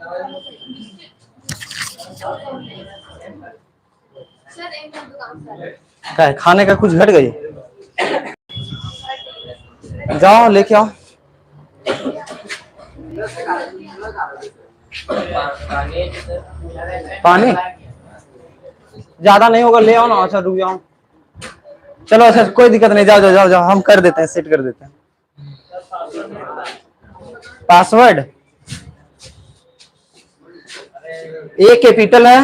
क्या है, खाने का कुछ घट गई? जाओ लेके आओ। पानी ज्यादा नहीं होगा, ले आओ ना। अच्छा रुक जाओ, चलो अच्छा कोई दिक्कत नहीं, जाओ जाओ जाओ जाओ, हम कर देते हैं, सेट कर देते हैं। पासवर्ड ए कैपिटल है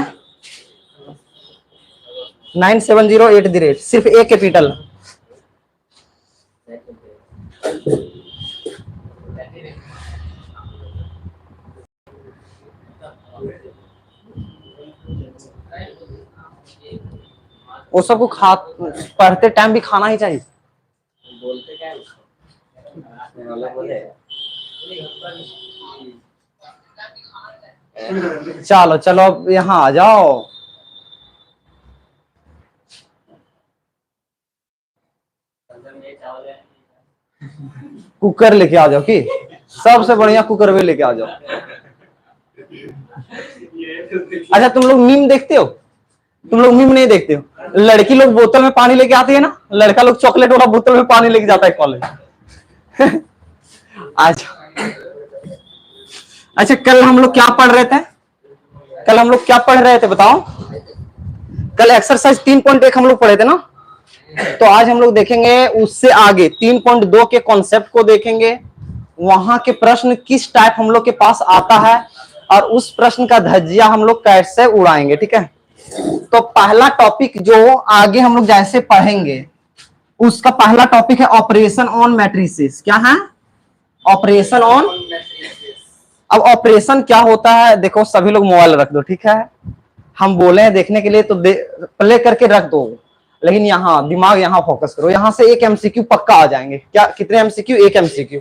970@, सिर्फ ए कैपिटल। वो सबको खा पढ़ते टाइम भी खाना ही चाहिए। बोलते क्या चलो चलो अब यहाँ आ जाओ। कुकर लेके आ जाओ, कि सबसे बढ़िया कुकर भी लेके आ जाओ। अच्छा तुम लोग मीम देखते हो? तुम लोग मीम नहीं देखते हो? लड़की लोग बोतल में पानी लेके आती है ना, लड़का लोग चॉकलेट वाला बोतल में पानी लेके जाता है कॉलेज। अच्छा अच्छा, कल हम लोग क्या पढ़ रहे थे? कल हम लोग क्या पढ़ रहे थे बताओ? कल एक्सरसाइज 3.1 हम लोग पढ़े थे ना। तो आज हम लोग देखेंगे उससे आगे 3.2 के कॉन्सेप्ट को देखेंगे। वहां के प्रश्न किस टाइप हम लोग के पास आता है और उस प्रश्न का धज्जिया हम लोग कैसे उड़ाएंगे, ठीक है? तो पहला टॉपिक जो आगे हम लोग जैसे पढ़ेंगे उसका पहला टॉपिक है ऑपरेशन ऑन मैट्रिसेस। क्या है? Operation on. अब ऑपरेशन क्या होता है देखो, सभी लोग मोबाइल रख दो, ठीक है? हम बोले हैं देखने के लिए तो प्ले करके रख दो, लेकिन यहाँ दिमाग यहाँ फोकस करो। यहाँ से एक एमसीक्यू पक्का आ जाएंगे। क्या कितने एमसीक्यू? एक एमसीक्यू।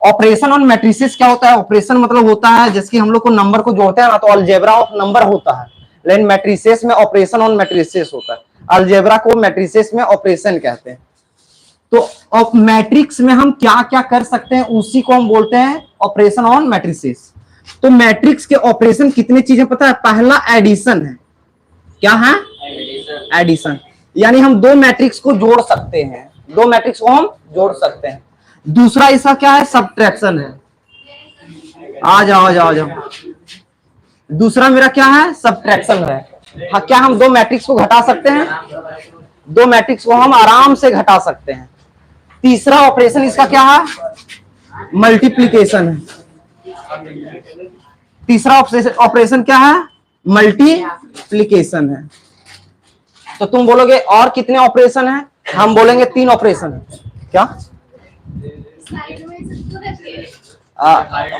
ऑपरेशन ऑन मैट्रिसेस क्या होता है? ऑपरेशन मतलब होता है जैसे हम लोग को नंबर को जोड़ते हैं ना, तो अलजेब्रा ऑफ नंबर होता है, लेकिन मैट्रिसेस में ऑपरेशन ऑन मैट्रिसेस होता है। अलजेब्रा को मैट्रिसेस में ऑपरेशन कहते हैं। तो मैट्रिक्स में हम क्या क्या कर सकते हैं उसी को हम बोलते हैं ऑपरेशन ऑन मैट्रिसेस। तो मैट्रिक्स के ऑपरेशन कितनी चीजें पता है? पहला एडिशन है। क्या है? एडिशन, यानी हम दो मैट्रिक्स को जोड़ सकते हैं, दो मैट्रिक्स को हम जोड़ सकते हैं। दूसरा इसका क्या है? सब्ट्रैक्शन है। आ जाओ आ जाओ आ जाओ। दूसरा मेरा क्या है? सब्ट्रैक्शन है। हाँ, क्या हम दो मैट्रिक्स को घटा सकते हैं? दो मैट्रिक्स को हम आराम से घटा सकते हैं। तीसरा ऑपरेशन इसका क्या है? मल्टीप्लीकेशन है। तीसरा ऑपरेशन क्या है? मल्टीप्लीकेशन है। तो तुम बोलोगे और कितने ऑपरेशन है? हम बोलेंगे 3 ऑपरेशन है। क्या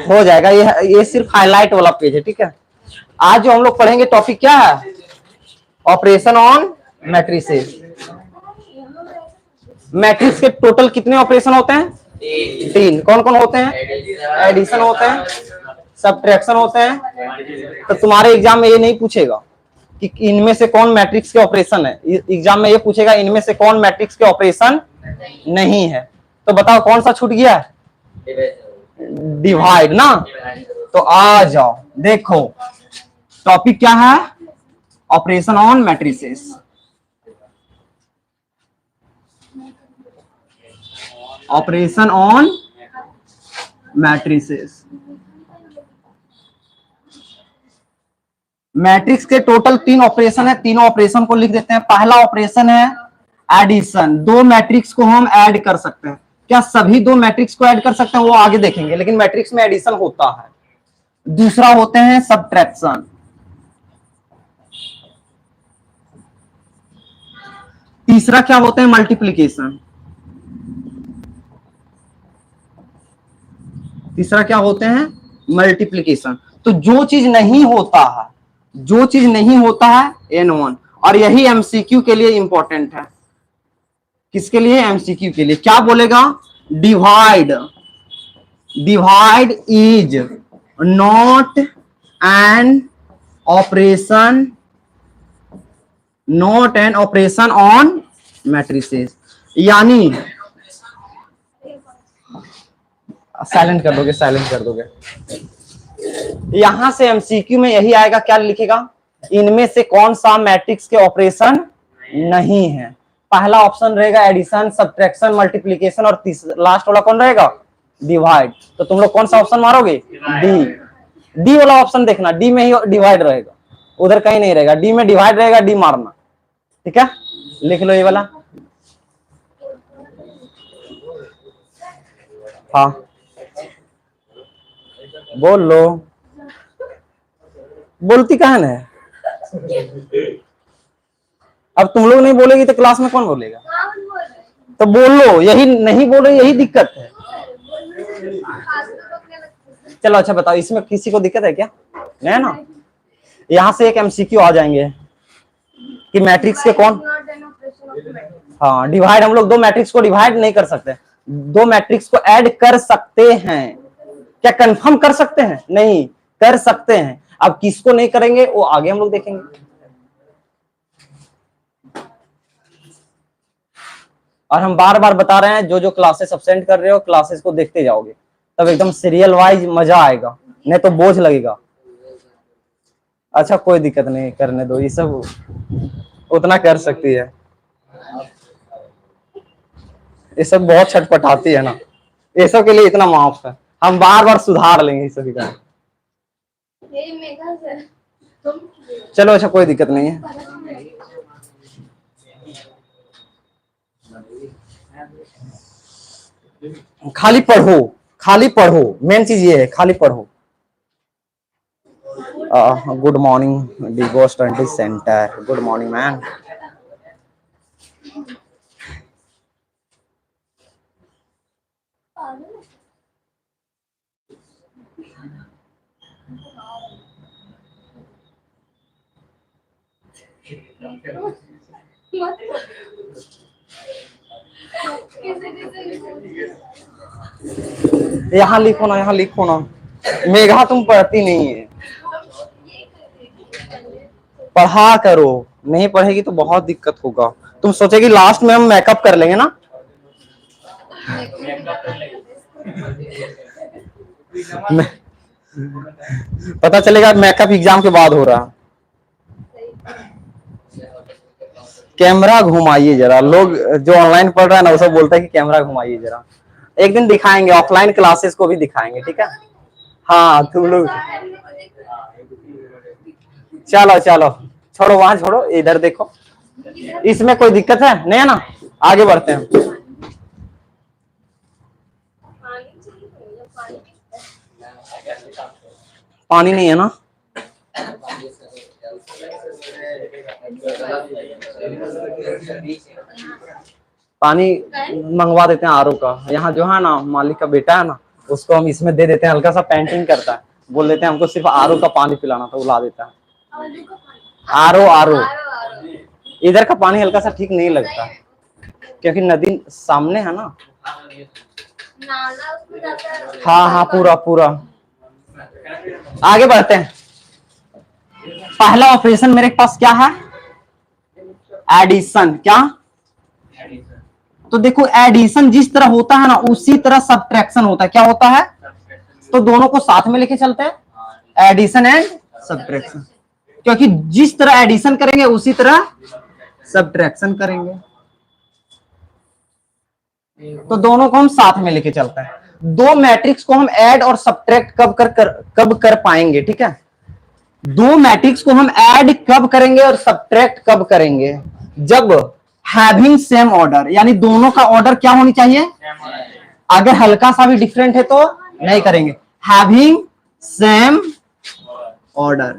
हो जाएगा? ये सिर्फ हाईलाइट वाला पेज है, ठीक है? आज जो हम लोग पढ़ेंगे टॉपिक क्या है? Operation on matrices. मैट्रिक्स के टोटल कितने ऑपरेशन होते हैं? 3। कौन कौन होते हैं? एडिशन होते हैं, सब्ट्रैक्शन होते हैं। तो तुम्हारे एग्जाम में ये नहीं पूछेगा कि इनमें से कौन मैट्रिक्स के ऑपरेशन है, एग्जाम में ये पूछेगा इनमें से कौन मैट्रिक्स के ऑपरेशन नहीं है। तो बताओ कौन सा छूट गया? डिवाइड ना। तो आ जाओ देखो टॉपिक क्या है? Operation on matrices. Operation on matrices. Matrix के टोटल 3 ऑपरेशन है, तीनों ऑपरेशन को लिख देते हैं। पहला ऑपरेशन है एडिशन। दो मैट्रिक्स को हम ऐड कर सकते हैं। क्या सभी दो मैट्रिक्स को ऐड कर सकते हैं? वो आगे देखेंगे, लेकिन मैट्रिक्स में एडिशन होता है। दूसरा होते हैं सब्ट्रैक्शन। तीसरा क्या होते हैं? मल्टीप्लीकेशन। तीसरा क्या होते हैं? मल्टीप्लीकेशन। तो जो चीज नहीं होता है, जो चीज नहीं होता है N1, और यही एमसीक्यू के लिए इंपॉर्टेंट है। किसके लिए? एमसीक्यू के लिए। क्या बोलेगा? Divide. Divide is not an operation, not an operation on matrices. यानी साइलेंट कर दोगे, साइलेंट कर दोगे। यहां से एमसीक्यू में यही आएगा, क्या लिखेगा, इनमें से कौन सा मैट्रिक्स के ऑपरेशन नहीं है। पहला ऑप्शन रहेगा एडिशन, सब्ट्रैक्शन, मल्टीप्लीकेशन, और लास्ट वाला कौन रहेगा, डिवाइड। तो तुम लोग कौन सा ऑप्शन मारोगे, डी। डी वाला ऑप्शन देखना, डी में ही डिवाइड रहेगा, उधर कहीं नहीं रहेगा, डी में डिवाइड रहेगा, डी मारना। ठीक है, लिख लो ये वाला। हाँ बोल लो, बोलती कहाँ है। अब तुम लोग नहीं बोलेगी तो क्लास में कौन बोलेगा, तो बोलो, यही नहीं बोल रही, यही दिक्कत है। चलो अच्छा बताओ, इसमें किसी को दिक्कत है क्या, नहीं ना। यहां से एक एमसीक्यू आ जाएंगे कि मैट्रिक्स के कौन, हाँ डिवाइड, हम लोग दो मैट्रिक्स को डिवाइड नहीं कर सकते, दो मैट्रिक्स को ऐड कर सकते हैं, क्या कंफर्म कर सकते हैं, नहीं कर सकते हैं। अब किसको नहीं करेंगे वो आगे हम लोग देखेंगे। और हम बार बार बता रहे हैं, जो जो क्लासेस अब्सेंट कर रहे हो क्लासेस को देखते जाओगे, तब एकदम सीरियल वाइज मजा आएगा, नहीं तो बोझ लगेगा। अच्छा कोई दिक्कत नहीं, करने दो, ये सब उतना कर सकती है, ये सब बहुत छटपटाती है ना, ये सब के लिए इतना माफ है, हम बार बार सुधार लेंगे इस सभी का। चलो अच्छा कोई दिक्कत नहीं है। खाली पढ़ो, खाली पढ़ो, मेन चीज ये है, खाली पढ़ो। Good morning Digo study centre, good morning ma'am. यहाँ लिखो ना, यहाँ लिखो ना, मेघा तुम पढ़ती नहीं है, पढ़ा करो, नहीं पढ़ेगी तो बहुत दिक्कत होगा। तुम सोचेगी लास्ट में हम मेकअप कर लेंगे ना, पता चलेगा मेकअप एग्जाम के बाद हो रहा। कैमरा घुमाइए जरा, लोग जो ऑनलाइन पढ़ रहा है ना वो सब बोलता है कि कैमरा घुमाइए जरा, एक दिन दिखाएंगे, ऑफलाइन क्लासेस को भी दिखाएंगे, ठीक है। हाँ तुम लोग चलो चलो छोड़ो, वहां छोड़ो, इधर देखो, इसमें कोई दिक्कत है नहीं है ना, आगे बढ़ते हैं। पानी नहीं है ना, पानी मंगवा देते हैं आरओ का, यहाँ जो है ना मालिक का बेटा है ना, उसको हम इसमें दे देते हैं, हल्का सा पेंटिंग करता है, बोल देते हैं हमको सिर्फ आरओ का पानी पिलाना, तो ला देता है। आरओ आरओ, इधर का पानी हल्का सा ठीक नहीं लगता क्योंकि नदी सामने है ना। हाँ हाँ पूरा पूरा। आगे बढ़ते हैं, पहला ऑपरेशन मेरे पास क्या है, एडिशन। क्या, तो देखो एडिशन जिस तरह होता है ना उसी तरह सब्ट्रैक्शन होता है, क्या होता है, तो दोनों को साथ में लेके चलते हैं, एडिशन एंड सब्ट्रैक्शन, क्योंकि जिस तरह एडिशन करेंगे उसी तरह सब्ट्रैक्शन करेंगे, तो दोनों को हम साथ में लेके चलते हैं। दो मैट्रिक्स को हम ऐड और सब्ट्रैक्ट कब कर पाएंगे, ठीक है, दो मैट्रिक्स को हम ऐड कब करेंगे और सब्ट्रैक्ट कब करेंगे, जब हैविंग सेम ऑर्डर, यानी दोनों का ऑर्डर क्या होनी चाहिए, अगर हल्का सा भी डिफरेंट है तो नहीं करेंगे, having same order,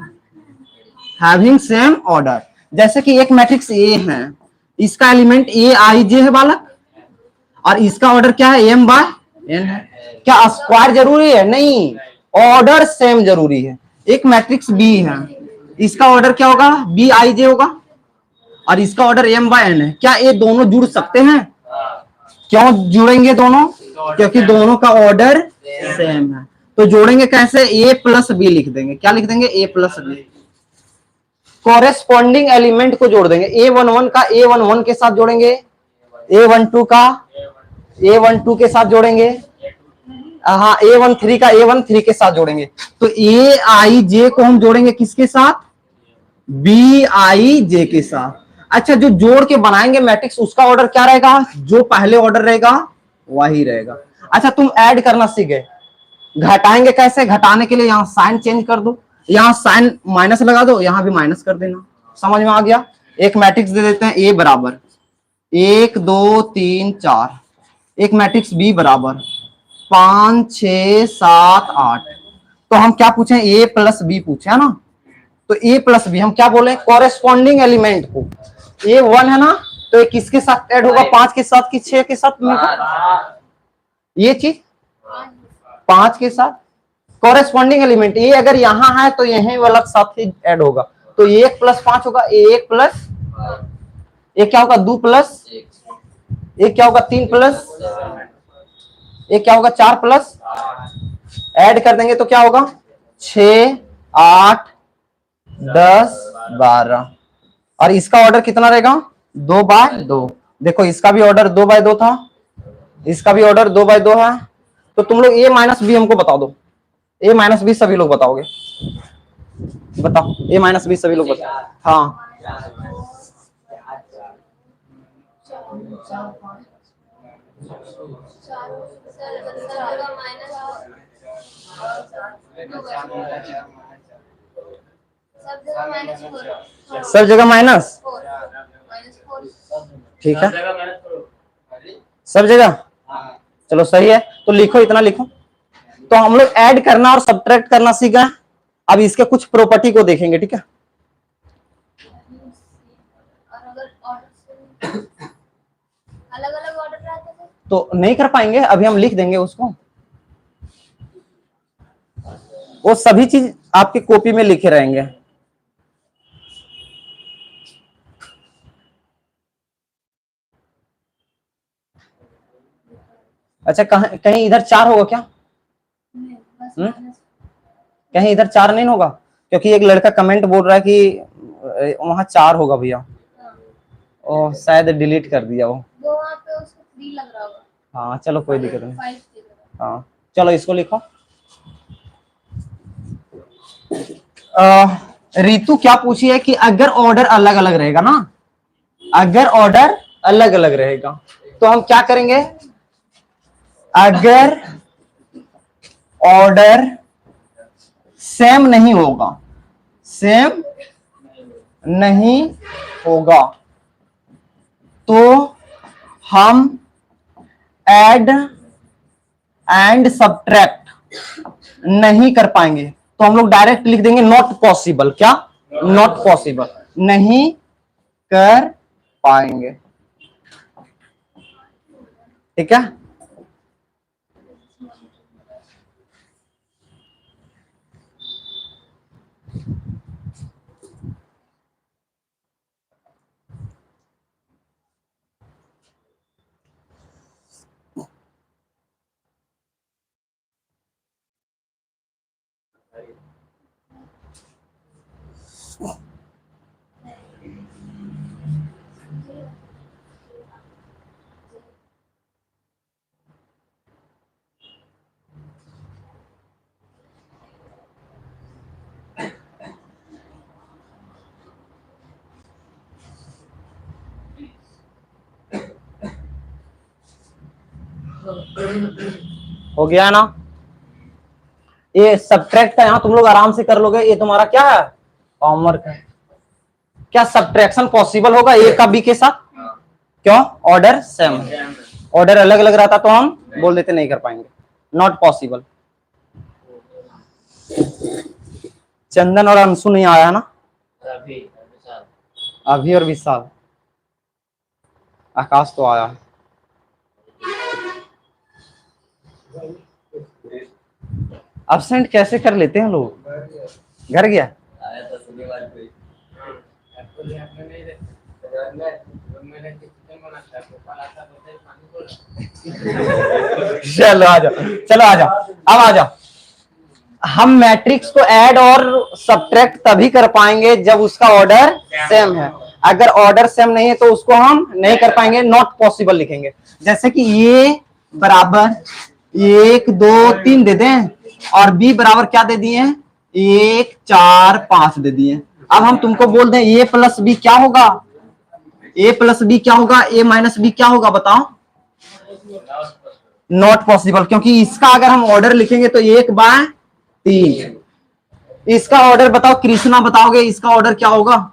having same order. जैसे कि एक मैट्रिक्स ए है, इसका एलिमेंट ए आई जे है बालक, और इसका ऑर्डर क्या है, एम बाय एन है। क्या स्क्वायर जरूरी है, नहीं, ऑर्डर सेम जरूरी है। एक मैट्रिक्स बी है, इसका ऑर्डर क्या होगा, बी आई जे होगा, और इसका ऑर्डर एम बाय एन है। क्या ये दोनों जुड़ सकते हैं, क्यों जुड़ेंगे दोनों, क्योंकि दोनों का ऑर्डर सेम है। तो जोड़ेंगे कैसे, ए प्लस बी लिख देंगे, क्या लिख देंगे, ए प्लस बी, कॉरेस्पॉन्डिंग एलिमेंट को जोड़ देंगे, A11 का A11 के साथ जोड़ेंगे, A12 का A12 के साथ जोड़ेंगे, हाँ A13 का A13 के साथ जोड़ेंगे। तो AIJ को हम जोड़ेंगे किसके साथ? BIJ के साथ। अच्छा, जो जोड़ के बनाएंगे मैट्रिक्स उसका ऑर्डर क्या रहेगा? जो पहले ऑर्डर रहेगा वही रहेगा। अच्छा, तुम ऐड करना सीख गए। घटाएंगे कैसे? घटाने के लिए यहां साइन चेंज कर दो, यहां साइन माइनस लगा दो, यहां भी माइनस कर देना। समझ में आ गया? एक मैट्रिक्स दे देते हैं A बराबर 1 2 3 4, एक मैट्रिक्स B बराबर 5 6 7 8। तो हम क्या पूछे? A प्लस B पूछे है ना। तो A प्लस B हम क्या बोले? कॉरेस्पॉन्डिंग एलिमेंट को। A 1 है ना, तो ये किसके साथ ऐड होगा? 5 के साथ कि 6 के साथ? ये चीज 5 के साथ कॉरेस्पॉन्डिंग एलिमेंट। ये अगर यहां है तो यही वाला साथ ही ऐड होगा। तो 1 प्लस 5 होगा, 1 प्लस एक क्या होगा? 2 प्लस एक क्या होगा? 3 प्लस एक क्या होगा? 4 प्लस ऐड कर देंगे तो क्या होगा? 6 8 10 12। और इसका ऑर्डर कितना रहेगा? 2/2। देखो इसका भी ऑर्डर 2/2 था, इसका भी ऑर्डर 2/2 है। तो तुम लोग A माइनस बी हमको बता दो। A माइनस बी सभी लोग बताओगे? बताओ A माइनस बी सभी लोग बताओ। हाँ सब जगह माइनस, ठीक है सब जगह। चलो सही है, तो लिखो, इतना लिखो। तो हम लोग ऐड करना और सब्ट्रैक्ट करना सीखा। अब इसके कुछ प्रॉपर्टी को देखेंगे, ठीक है। अलग-अलग ऑर्डर रहते थे तो नहीं कर पाएंगे, अभी हम लिख देंगे उसको। वो सभी चीज आपकी कॉपी में लिखे रहेंगे। अच्छा, कहीं इधर 4 होगा क्या? कहीं इधर 4 नहीं होगा? क्योंकि एक लड़का कमेंट बोल रहा है कि वहां 4 होगा भैया। ओ शायद डिलीट कर दिया वो। वहाँ पे उसको 3 लग रहा होगा। हाँ चलो कोई दिक्कत नहीं। 5 हाँ चलो इसको लिखो। रितु क्या पूछी है कि अगर ऑर्डर अलग अलग रहेगा ना, अगर ऑर्डर अलग अलग रहेगा तो हम क्या करेंगे? अगर ऑर्डर सेम नहीं होगा, सेम नहीं होगा तो हम ऐड एंड सब्ट्रैक्ट नहीं कर पाएंगे। तो हम लोग डायरेक्ट लिख देंगे नॉट पॉसिबल। क्या? नॉट पॉसिबल, नहीं कर पाएंगे, ठीक है। हो गया ना? ये सब्ट्रैक्ट है, यहां तुम लोग आराम से कर लोगे। ये तुम्हारा क्या है? होमवर्क है। क्या सब्ट्रैक्शन पॉसिबल होगा ए का बी के साथ? क्यों? Order same. ऑर्डर अलग अलग रहता तो हम बोल देते नहीं कर पाएंगे, नॉट पॉसिबल। चंदन और अंशु नहीं आया ना? अभी और विशाल। आकाश तो आया है। अब्सेंट कैसे कर लेते हैं लोग? घर गया? चलो आ जाओ, चलो आ जाओ, अब आ जाओ। हम मैट्रिक्स को ऐड और सब्ट्रैक्ट तभी कर पाएंगे जब उसका ऑर्डर सेम है। अगर ऑर्डर सेम नहीं है तो उसको हम नहीं कर पाएंगे, नॉट पॉसिबल लिखेंगे। जैसे कि ये बराबर 1 2 3 दे दें, और बी बराबर क्या दे दिए हैं, 1 4 5 दे दिए। अब हम तुमको बोल दें ए प्लस बी क्या होगा, ए प्लस बी क्या होगा, ए माइनस बी क्या होगा बताओ, नॉट पॉसिबल, क्योंकि इसका अगर हम ऑर्डर लिखेंगे तो 1/3। इसका ऑर्डर बताओ, कृष्णा बताओगे इसका ऑर्डर क्या होगा,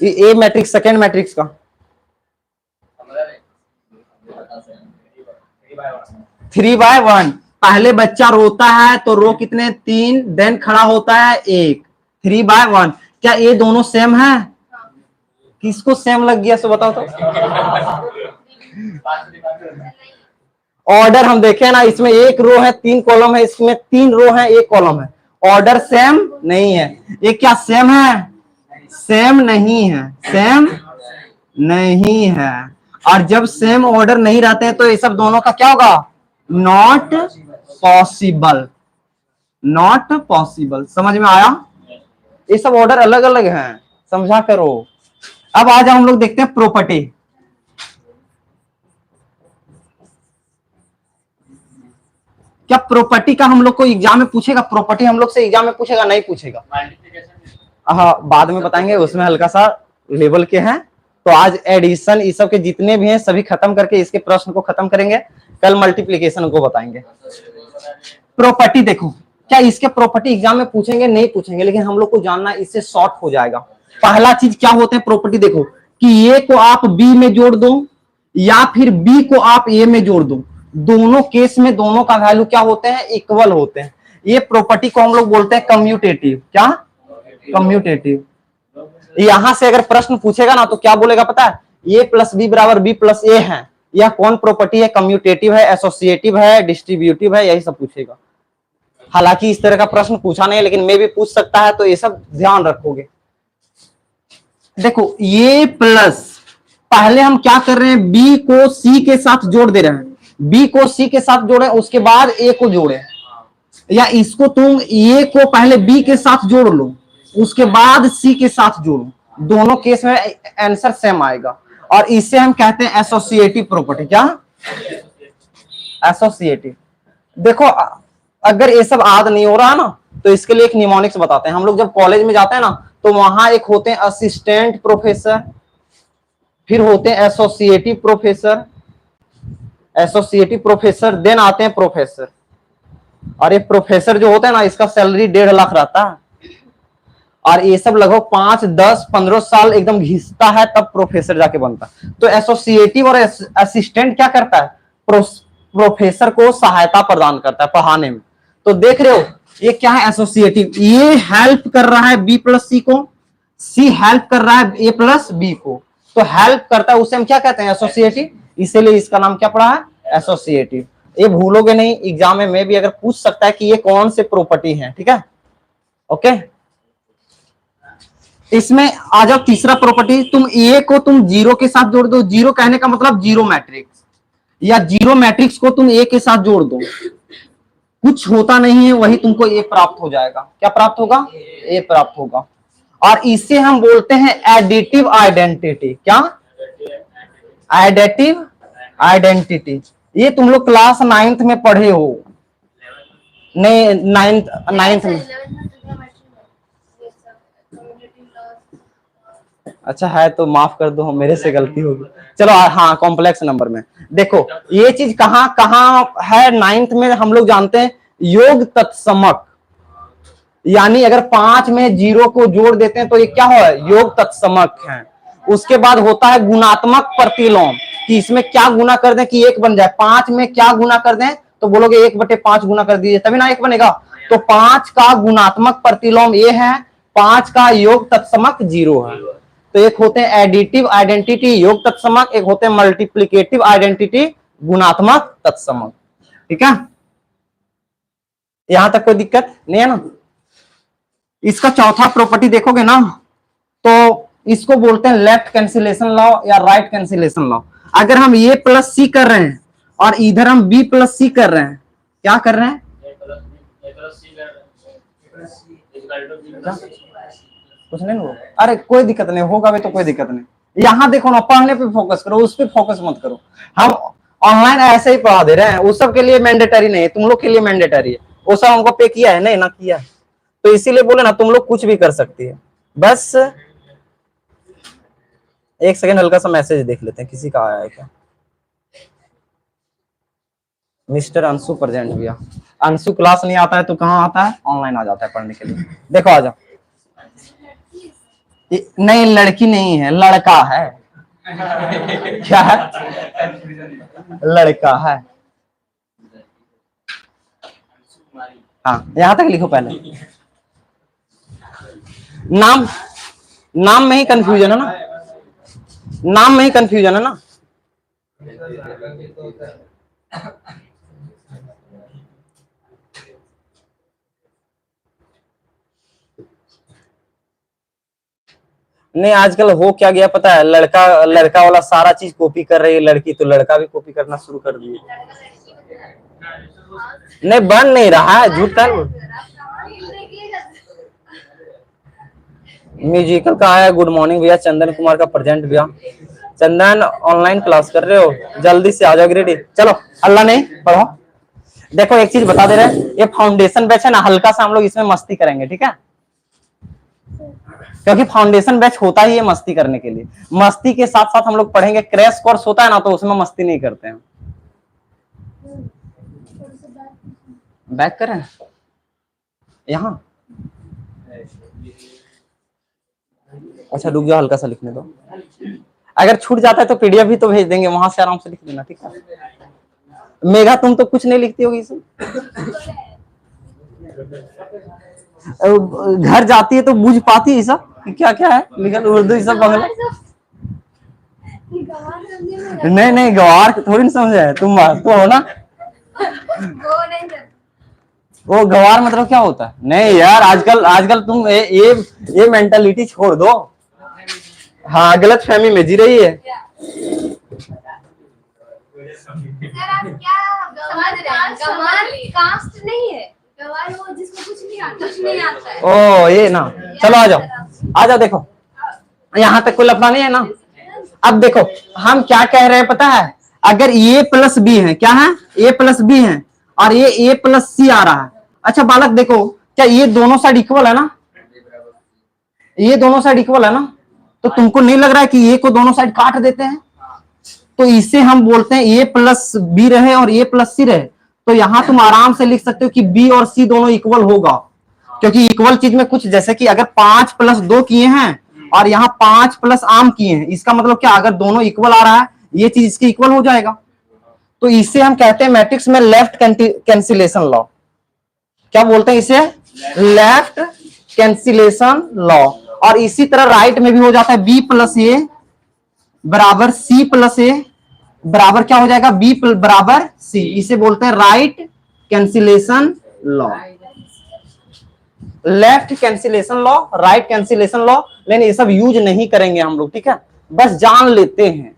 ए मैट्रिक्स सेकेंड मैट्रिक्स का 3/1। पहले बच्चा रोता है तो रो कितने 3, देन खड़ा होता है 1, 3/1। क्या ये दोनों सेम है, किसको सेम लग गया सो बताओ तो। ऑर्डर हम देखें ना, इसमें 1 रो है 3 कॉलम है, इसमें 3 रो है 1 कॉलम है, ऑर्डर सेम नहीं है। ये क्या सेम है, सेम नहीं है, सेम नहीं है। और जब सेम ऑर्डर नहीं रहते हैं तो ये सब दोनों का क्या होगा, नॉट पॉसिबल, नॉट पॉसिबल। समझ में आया, ये सब ऑर्डर अलग अलग हैं, समझा करो। अब आज हम लोग देखते हैं प्रॉपर्टी। क्या प्रॉपर्टी का हम लोग को एग्जाम में पूछेगा, प्रॉपर्टी हम लोग से एग्जाम में पूछेगा नहीं पूछेगा, हाँ बाद में बताएंगे, उसमें हल्का सा लेवल के हैं। तो आज एडिशन ये सब के जितने भी हैं सभी खत्म करके इसके प्रश्न को खत्म करेंगे, कल मल्टीप्लिकेशन को बताएंगे। प्रॉपर्टी देखो, क्या इसके प्रॉपर्टी एग्जाम में पूछेंगे नहीं पूछेंगे, लेकिन हम लोग को जानना, इससे शॉर्ट हो जाएगा। पहला चीज क्या होते हैं प्रॉपर्टी, देखो कि ए को आप बी में जोड़ दो या फिर बी को आप ए में जोड़ दो, दोनों केस में दोनों का वैल्यू क्या होते हैं, इक्वल होते हैं। ये प्रॉपर्टी को हम लोग बोलते हैं कम्यूटेटिव। क्या, कम्यूटेटिव। यहां से अगर प्रश्न पूछेगा ना तो क्या बोलेगा पता है, ए प्लस बी बराबर बी प्लस ए है, यह कौन प्रॉपर्टी है, कम्यूटेटिव है, एसोसिएटिव है, डिस्ट्रीब्यूटिव है, यही सब पूछेगा। हालांकि इस तरह का प्रश्न पूछा नहीं है, लेकिन मैं भी पूछ सकता है, तो ये सब ध्यान रखोगे। देखो ये प्लस, पहले हम क्या कर रहे हैं, बी को सी के साथ जोड़ दे रहे हैं, बी को सी के साथ जोड़े, उसके बाद ए को जोड़े, या इसको तुम ए को पहले बी के साथ जोड़ लो उसके बाद सी के साथ जोड़ो, दोनों केस में आंसर सेम आएगा। और इसे हम कहते हैं एसोसिएटिव प्रॉपर्टी। क्या, एसोसिएटिव। देखो अगर ये सब याद नहीं हो रहा ना तो इसके लिए एक निमोनिक्स बताते हैं। हम लोग जब कॉलेज में जाते हैं ना तो वहां एक होते हैं असिस्टेंट प्रोफेसर, फिर होते हैं associative professor, associative professor, then आते हैं प्रोफेसर। और ये प्रोफेसर जो होता है ना इसका सैलरी 1.5 लाख रहता है, और ये सब लगभग 5 10 15 साल एकदम घिसता है तब प्रोफेसर जाके बनता है। तो एसोसिएटिव और असिस्टेंट क्या करता है, प्रोफेसर को सहायता प्रदान करता है पढ़ाने में। तो देख रहे हो ये क्या है, एसोसिएटिव, ये हेल्प कर रहा है बी प्लस सी को, सी हेल्प कर रहा है ए प्लस बी को, तो हेल्प करता है उसे हम क्या कहते हैं, एसोसिएटिव। इसीलिए इसका नाम क्या पड़ा है, एसोसिएटिव। ये भूलोगे नहीं, एग्जाम में भी अगर पूछ सकता है कि ये कौन से प्रॉपर्टी है, ठीक है, ओके। इसमें आ जाओ तीसरा प्रॉपर्टी, तुम ए को तुम जीरो के साथ जोड़ दो, जीरो कहने का मतलब जीरो मैट्रिक्स, या जीरो मैट्रिक्स को तुम ए के साथ जोड़ दो, कुछ होता नहीं है वही तुमको ए प्राप्त हो जाएगा। क्या प्राप्त होगा, ए प्राप्त होगा। और इसे हम बोलते हैं एडिटिव आइडेंटिटी। क्या, एडिटिव आइडेंटिटी। ये तुम लोग क्लास 9th में पढ़े हो, नहीं 9th में, अच्छा है तो माफ कर दो, मेरे से गलती होगी। चलो हाँ, कॉम्प्लेक्स नंबर में देखो ये चीज कहां कहां है, 9th में हम लोग जानते हैं योग तत्समक, यानी अगर 5 में 0 को जोड़ देते हैं तो ये क्या हो, योग तत्समक है। उसके बाद होता है गुणात्मक प्रतिलोम, कि इसमें क्या गुना कर दें कि 1 बन जाए, 5 में क्या गुना कर दें तो बोलोगे 1/5 गुना कर दीजिए तभी ना 1 बनेगा। तो 5 का गुणात्मक प्रतिलोम ये है, 5 का योग तत्समक 0 है। तो एक होते हैं एडिटिव आइडेंटिटी योग तत्समक, एक होते हैं मल्टीप्लिकेटिव आइडेंटिटी गुणात्मक तत्समक, ठीक है। यहां तक कोई दिक्कत नहीं है ना। इसका चौथा प्रॉपर्टी देखोगे ना तो इसको बोलते हैं लेफ्ट कैंसिलेशन लॉ या राइट कैंसिलेशन लॉ। अगर हम ए प्लस सी कर रहे हैं और इधर हम बी प्लस सी कर रहे हैं, क्या कर रहे हैं, कुछ नहीं होगा, अरे कोई दिक्कत नहीं होगा भी तो कोई दिक्कत नहीं। यहां देखो ना, पढ़ने पे फोकस करो, उस पे फोकस मत करो। हम ऑनलाइन ऐसे ही पढ़ा दे रहे हैं, उस सब के लिए मैंडेटरी नहीं है, तुम लोग के लिए मैंडेटरी है। वो सब हमको पे किया है, नहीं ना किया है, तो इसीलिए बोले ना तुम लोग कुछ भी कर सकती है। बस एक सेकंड हल्का सा मैसेज देख लेते हैं, किसी का आया है क्या। मिस्टर अंशु प्रेजेंट भैया। अंशु क्लास नहीं आता है तो कहाँ आता है, ऑनलाइन आ जाता है पढ़ने के लिए। देखो आ जाओ। नहीं लड़की नहीं है, लड़का है। क्या है, लड़का है। हाँ यहां तक लिखो पहले। नाम नाम में ही कंफ्यूजन है ना, नाम में ही कंफ्यूजन है ना। नहीं आजकल हो क्या गया पता है, लड़का लड़का वाला सारा चीज कॉपी कर रही है, लड़की तो लड़का भी कॉपी करना शुरू कर दिए। नहीं बन नहीं रहा है, झूठ का म्यूजिकल का आया। गुड मॉर्निंग भैया, चंदन कुमार का प्रेजेंट भैया। चंदन ऑनलाइन क्लास कर रहे हो, जल्दी से आ जाओ रेडी। चलो अल्लाह नहीं पढ़ो। देखो एक चीज बता दे रहे हैं, ये फाउंडेशन बैच है ना, हल्का सा हम लोग इसमें मस्ती करेंगे, ठीक है, क्योंकि फाउंडेशन बैच होता ही है मस्ती करने के लिए। मस्ती के साथ साथ हम लोग पढ़ेंगे, क्रैश कोर्स होता है ना तो उसमें मस्ती नहीं करते हैं। बैक करें यहाँ, अच्छा रुक जाओ हल्का सा लिखने दो, अगर छूट जाता है तो पीडीएफ भी तो भेज देंगे, वहां से आराम से लिख देना, ठीक है। मेघा तुम तो कुछ नहीं लिखती होगी इसमें, घर जाती है तो बुझ पाती है सब क्या क्या है लिखल, उर्दू सब बंगला। नहीं नहीं गवार थोड़ी ना समझे है, तुम तो हो ना। वो गवार मतलब क्या होता है, नहीं यार आजकल आजकल तुम ये मेंटालिटी छोड़ दो। हाँ गलत फहमी में जी रही है। कास्ट नहीं है, गवार वो जिसको कुछ नहीं आता है। ओ ये ना, चलो आ जाओ आ जाओ, देखो यहाँ तक कोई लफड़ा नहीं है ना। अब देखो हम क्या कह रहे हैं पता है, अगर ए प्लस बी है, क्या है ए प्लस बी है और ये ए प्लस सी आ रहा है। अच्छा बालक देखो, क्या ये दोनों साइड इक्वल है ना, ये दोनों साइड इक्वल है ना, तो तुमको नहीं लग रहा है कि ए को दोनों साइड काट देते हैं, तो इसे हम बोलते हैं ए प्लस बी रहे और ए प्लस सी रहे, तो यहां तुम आराम से लिख सकते हो कि बी और सी दोनों इक्वल होगा, क्योंकि इक्वल चीज में कुछ जैसे कि अगर 5 प्लस 2 किए हैं और यहाँ 5 प्लस आम किए हैं, इसका मतलब क्या, अगर दोनों इक्वल आ रहा है ये चीज इसकी इक्वल हो जाएगा। तो इसे हम कहते हैं मैट्रिक्स में लेफ्ट कैंसिलेशन लॉ। क्या बोलते हैं इसे, लेफ्ट कैंसिलेशन लॉ। और इसी तरह राइट में भी हो जाता है, बी प्लस ए बराबर सी प्लस ए बराबर क्या हो जाएगा, बी बराबर सी, इसे बोलते हैं right cancellation law, left cancellation law, right cancellation law. लेकिन ये सब यूज नहीं करेंगे हम लोग, ठीक है, बस जान लेते हैं,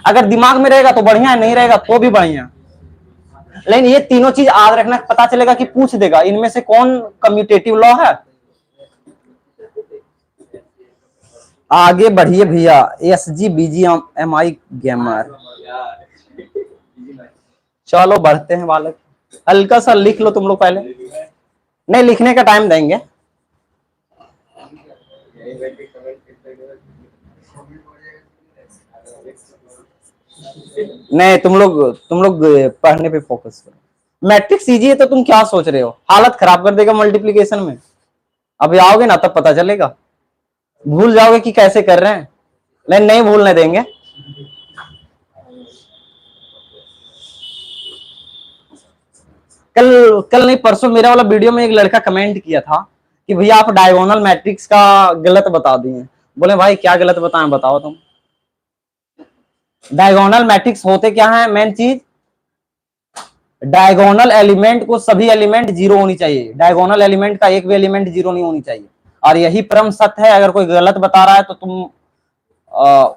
अगर दिमाग में रहेगा तो बढ़िया है, नहीं रहेगा तो भी बढ़िया। लेकिन ये तीनों चीज याद रखना, पता चलेगा कि पूछ देगा इनमें से कौन कम्यूटेटिव लॉ है। आगे बढ़िए भैया, SGBGMI गेमर। चलो बढ़ते हैं बालक, हल्का सा लिख लो तुम लोग पहले, नहीं लिखने का टाइम देंगे। नहीं तुम लोग पढ़ने पे फोकस करो, मैट्रिक्स इजी है तो तुम क्या सोच रहे हो, हालत खराब कर देगा मल्टीप्लिकेशन में, अभी आओगे ना तब पता चलेगा, भूल जाओगे कि कैसे कर रहे हैं, लेकिन नहीं भूलने देंगे। कल नहीं परसों मेरा वाला वीडियो में एक लड़का कमेंट किया था कि भैया आप डायगोनल मैट्रिक्स का गलत बता दिए। बोले भाई क्या गलत बताएं, बताओ तुम। डायगोनल मैट्रिक्स होते क्या है, मेन चीज डायगोनल एलिमेंट को सभी एलिमेंट जीरो होनी चाहिए, डायगोनल एलिमेंट का एक भी एलिमेंट जीरो नहीं होनी चाहिए, और यही परम सत्य है। अगर कोई गलत बता रहा है तो तुम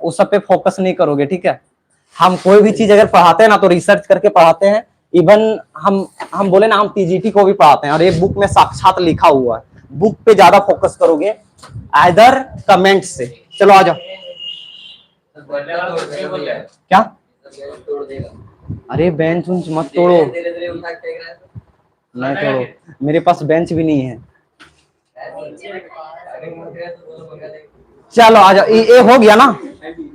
उस सब पे फोकस नहीं करोगे, ठीक है। हम कोई भी चीज अगर पढ़ाते हैं ना तो रिसर्च करके पढ़ाते हैं, इवन हम बोले ना हम पीजीटी को भी पढ़ाते हैं, और ये बुक में साक्षात लिखा हुआ है, बुक पे ज्यादा फोकस करोगे इधर कमेंट से। चलो आ जाओ, क्या अरे बेंच उंच मत तोड़ो, धीरे धीरे उठा के फेंक रहा है। नहीं तोड़ो, मेरे पास बेंच भी नहीं है। नीचे बैठाइए। आगे मुड़ के तो दोनों पंगा देंगे। चलो आ जाओ, ये हो गया ना,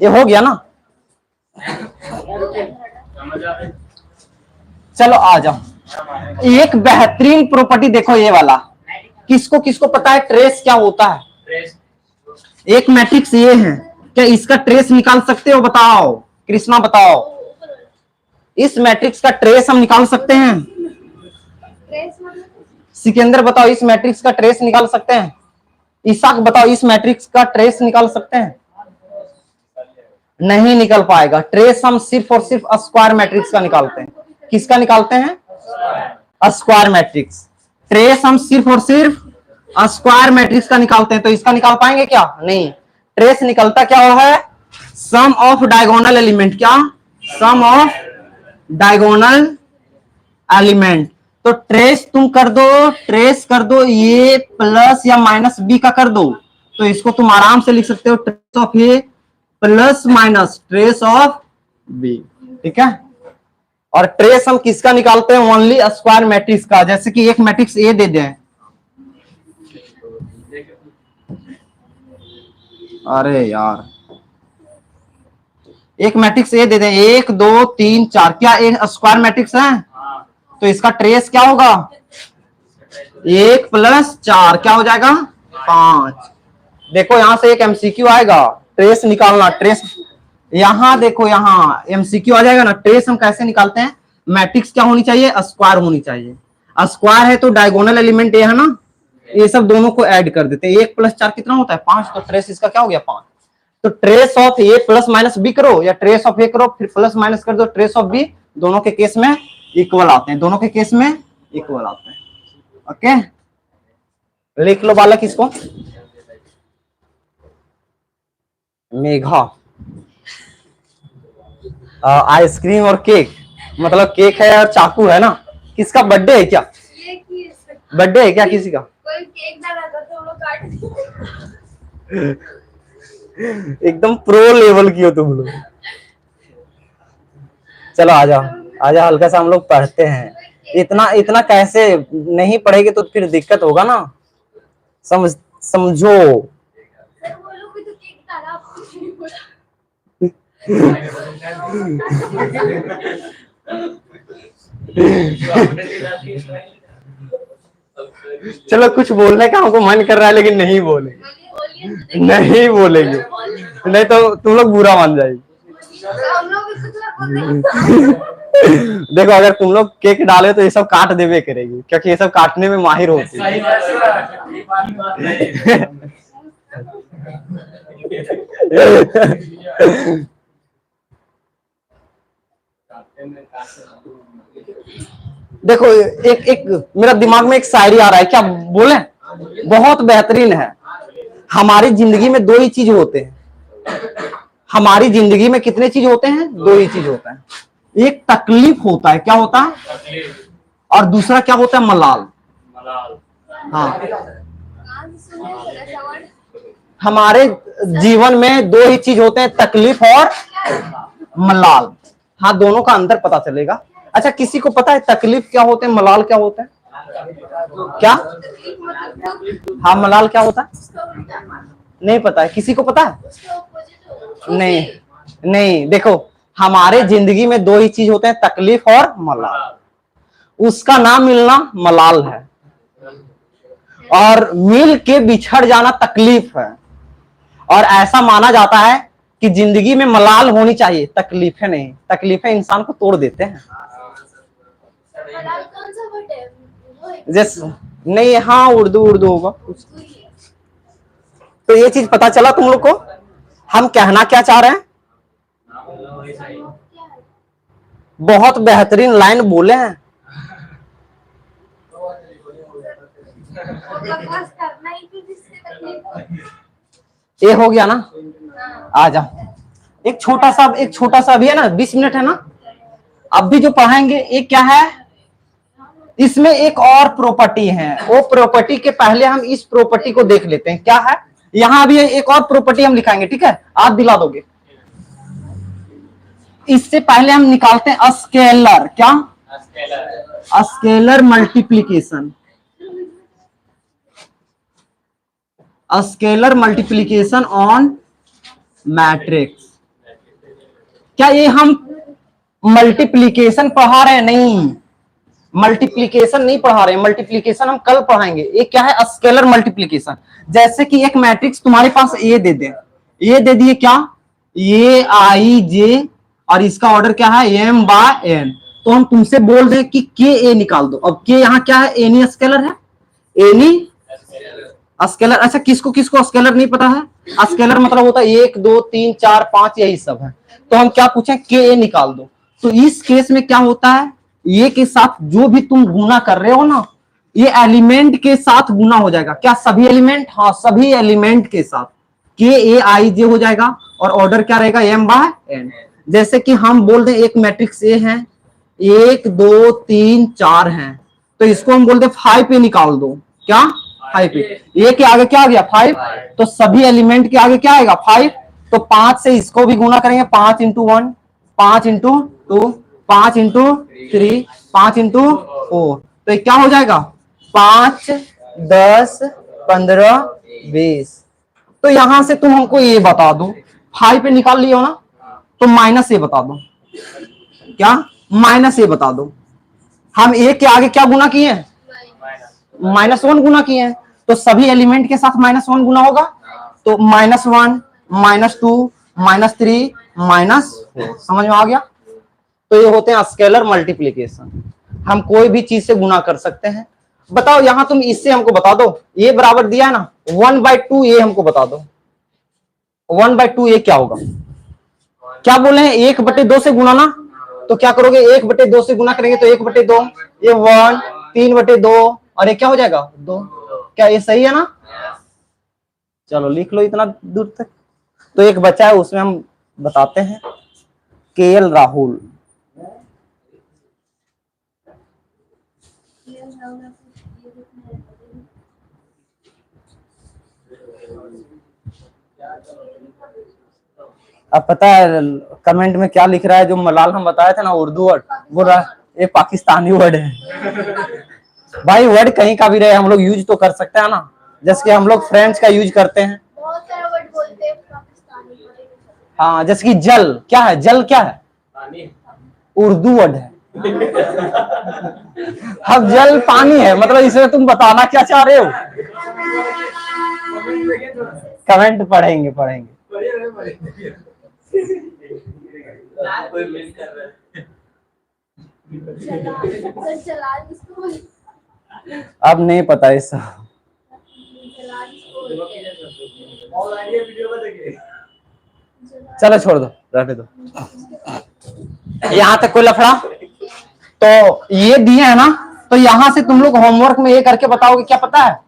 ये हो गया ना, चलो आ जाओ। एक बेहतरीन प्रॉपर्टी देखो ये वाला, किसको किसको पता है ट्रेस क्या होता है? एक मैट्रिक्स ये है, क्या इसका ट्रेस निकाल सकते हो? बताओ कृष्णा बताओ, इस मैट्रिक्स का ट्रेस हम निकाल सकते हैं? ट्रेस मतलब सिकंदर बताओ, इस मैट्रिक्स का ट्रेस निकाल सकते हैं? ईसाक बताओ, इस मैट्रिक्स का ट्रेस निकाल सकते हैं? नहीं निकल पाएगा। ट्रेस हम सिर्फ और सिर्फ स्क्वायर मैट्रिक्स का निकालते हैं। किसका निकालते हैं? Square matrix. ट्रेस हम सिर्फ और सिर्फ स्क्वायर मैट्रिक्स का निकालते हैं, तो इसका निकाल पाएंगे क्या? नहीं। ट्रेस निकलता क्या है? सम ऑफ डायगोनल एलिमेंट। क्या? सम ऑफ डायगोनल एलिमेंट। तो ट्रेस तुम कर दो, ट्रेस कर दो ए प्लस या माइनस बी का कर दो, तो इसको तुम आराम से लिख सकते हो trace of A plus minus trace of B. ठीक है। और ट्रेस हम किसका निकालते हैं? ओनली स्क्वायर मैट्रिक्स का। जैसे कि एक मैट्रिक्स ए दे दें, अरे यार एक मैट्रिक्स ए दे दें, 1 2 3 4, क्या एक स्क्वायर मैट्रिक्स है? तो इसका ट्रेस क्या होगा? 1 प्लस 4 क्या हो जाएगा? 5। देखो यहां से एक एमसीक्यू आएगा, ट्रेस निकालना। ट्रेस यहां देखो, यहां एमसीक्यू आ जाएगा ना। ट्रेस हम कैसे निकालते हैं? मैट्रिक्स क्या होनी चाहिए? स्क्वायर होनी चाहिए। स्क्वायर है तो डायगोनल एलिमेंट ये है ना, ये सब दोनों को ऐड कर देते हैं। 1 प्लस 4 कितना होता है? 5। तो ट्रेस इसका क्या हो गया? 5। तो trace of A plus minus B करो, या ट्रेस ऑफ ए करो फिर प्लस माइनस कर दो, ट्रेस ऑफ बी, दोनों के केस में इक्वल आते हैं। दोनों के केस में इक्वल आते हैं। ओके, लिख लो बालक इसको। मेघा आइसक्रीम और केक, मतलब केक है और चाकू है ना। किसका बर्थडे है क्या? ये की बर्थडे है क्या किसी का? कोई केक ना रहता तो हम लोग काट एकदम प्रो लेवल की हो तुम लोग। चलो आ जाओ, आ जाओ, हल्का सा हम लोग पढ़ते हैं। इतना इतना कैसे नहीं पढ़ेंगे तो फिर दिक्कत होगा ना, समझो। सर वो लोग भी तो केक डाला, आप कुछ नहीं बोला। चलो कुछ बोलने का हमको मन कर रहा है लेकिन नहीं बोले, नहीं बोलेंगे, नहीं तो तुम लोग बुरा मान जाएगी। हम लोग भी कुछ ना बोलते। देखो अगर तुम लोग केक डाले तो ये सब काट देवे करेगी, क्योंकि ये सब काटने में माहिर होती है। देखो एक एक मेरा दिमाग में एक शायरी आ रहा है, क्या बोले? बहुत बेहतरीन है। हमारी जिंदगी में दो ही चीज होते हैं। हमारी जिंदगी में कितने चीज होते हैं? दो ही चीज होता है। एक तकलीफ होता है, क्या होता है? और दूसरा क्या होता है? मलाल। हाँ, हमारे जीवन में दो ही चीज होते हैं, तकलीफ और मलाल। हाँ, दोनों का अंतर पता चलेगा। अच्छा, किसी को पता है तकलीफ क्या होते हैं, मलाल क्या होता है? क्या? हाँ, मलाल क्या होता है? नहीं पता है। किसी को पता है? नहीं नहीं, देखो हमारे जिंदगी में दो ही चीज होते हैं, तकलीफ और मलाल। उसका नाम मिलना मलाल है, और मिल के बिछड़ जाना तकलीफ है। और ऐसा माना जाता है कि जिंदगी में मलाल होनी चाहिए, तकलीफें नहीं। तकलीफें इंसान को तोड़ देते हैं। कौन सा वर्ड है? जैसे नहीं, हाँ उर्दू उर्दू होगा कुछ। तो ये चीज पता चला तुम लोग को, हम कहना क्या चाह रहे हैं। बहुत बेहतरीन लाइन बोले हैं। करना ही तो जिससे तकलीफ। ये हो गया ना, आ जाओ। एक छोटा सा भी है ना, 20 मिनट है ना। अब भी जो पढ़ाएंगे एक क्या है, इसमें एक और प्रॉपर्टी है। वो प्रॉपर्टी के पहले हम इस प्रॉपर्टी को देख लेते हैं, क्या है। यहां भी एक और प्रॉपर्टी हम लिखाएंगे, ठीक है? आप दिला दोगे। इससे पहले हम निकालते हैं स्केलर, क्या? Scalar multiplication, scalar multiplication on matrix. क्या ये हम मल्टीप्लीकेशन पढ़ा रहे हैं? नहीं, मल्टीप्लीकेशन नहीं पढ़ा रहे हैं, मल्टीप्लीकेशन हम कल पढ़ाएंगे। ये क्या है? Scalar multiplication. जैसे कि एक मैट्रिक्स तुम्हारे पास ए दे दे, ये दे दिए क्या? ए आई जे, और इसका ऑर्डर क्या है? M by n. तो हम तुमसे बोल रहे हैं कि के ए निकाल दो। अब के यहाँ क्या है? एनी स्केलर है, एनी स्केलर। अच्छा, किसको किसको स्केलर नहीं पता है? स्केलर मतलब होता है 1 2 3 4 5, यही सब है। तो हम क्या पूछें? के ए निकाल दो। तो इस केस में क्या होता है? ये के साथ जो भी तुम गुना कर रहे हो ना, ये एलिमेंट के साथ गुना हो जाएगा। क्या सभी एलिमेंट? हाँ, सभी एलिमेंट के साथ के ए आई जे हो जाएगा, और ऑर्डर क्या रहेगा? M by n. जैसे कि हम बोल दें एक मैट्रिक्स ए है, 1 2 3 4 है, तो इसको हम बोल दे 5 ए निकाल दो। क्या? 5 ए के आगे क्या आ गया? 5। तो सभी एलिमेंट के आगे क्या आएगा? 5। तो 5 से इसको भी गुना करेंगे, 5 इंटू 1, 5 इंटू 2, 5 इंटू 3, 5 इंटू 4। तो ये क्या हो जाएगा? 5 10 15 20। तो यहां से तुम हमको ये बता दो, 5 पे निकाल लियो ना, तो माइनस ए बता दो। क्या? माइनस ए बता दो। हम ए के आगे क्या गुना किए हैं? -1 गुना किए हैं। तो सभी एलिमेंट के साथ -1 गुना होगा। तो -1 -2 -3 -4। समझ में आ गया? तो ये होते हैं स्केलर मल्टीप्लीकेशन। हम कोई भी चीज से गुना कर सकते हैं। बताओ यहां तुम इससे हमको बता दो, ये बराबर दिया है ना 1/2, ये हमको बता दो 1/2 ये क्या होगा? क्या बोले हैं? 1/2 से गुना ना, तो क्या करोगे? 1/2 से गुना करेंगे तो 1/2, ये 1, 3/2, और ये क्या हो जाएगा? 2। क्या ये सही है ना? चलो लिख लो इतना दूर तक। तो एक बचा है, उसमें हम बताते हैं। केएल राहुल, अब पता है कमेंट में क्या लिख रहा है? जो मलाल हम बताए थे ना उर्दू वर्ड, वो ये पाकिस्तानी वर्ड है। भाई वर्ड कहीं का भी रहे, हम लोग यूज तो कर सकते हैं ना। जैसे कि हम लोग फ्रेंड्स का यूज करते हैं। बहुत सारा वर्ड बोलते हैं पाकिस्तानी। हाँ, जैसे कि जल, क्या है? जल क्या है? उर्दू वर्ड है। अब जल पानी है, मतलब इसमें तुम बताना क्या चाह रहे हो? कमेंट पढ़ेंगे पढ़ेंगे। चला जिसको अब नहीं पता ये सब। चला जिसको चलो छोड़ दो, रहने दो। यहां तक कोई लफड़ा? तो ये दिए है ना, तो यहां से तुम लोग होमवर्क में ये करके बताओगे। क्या पता है?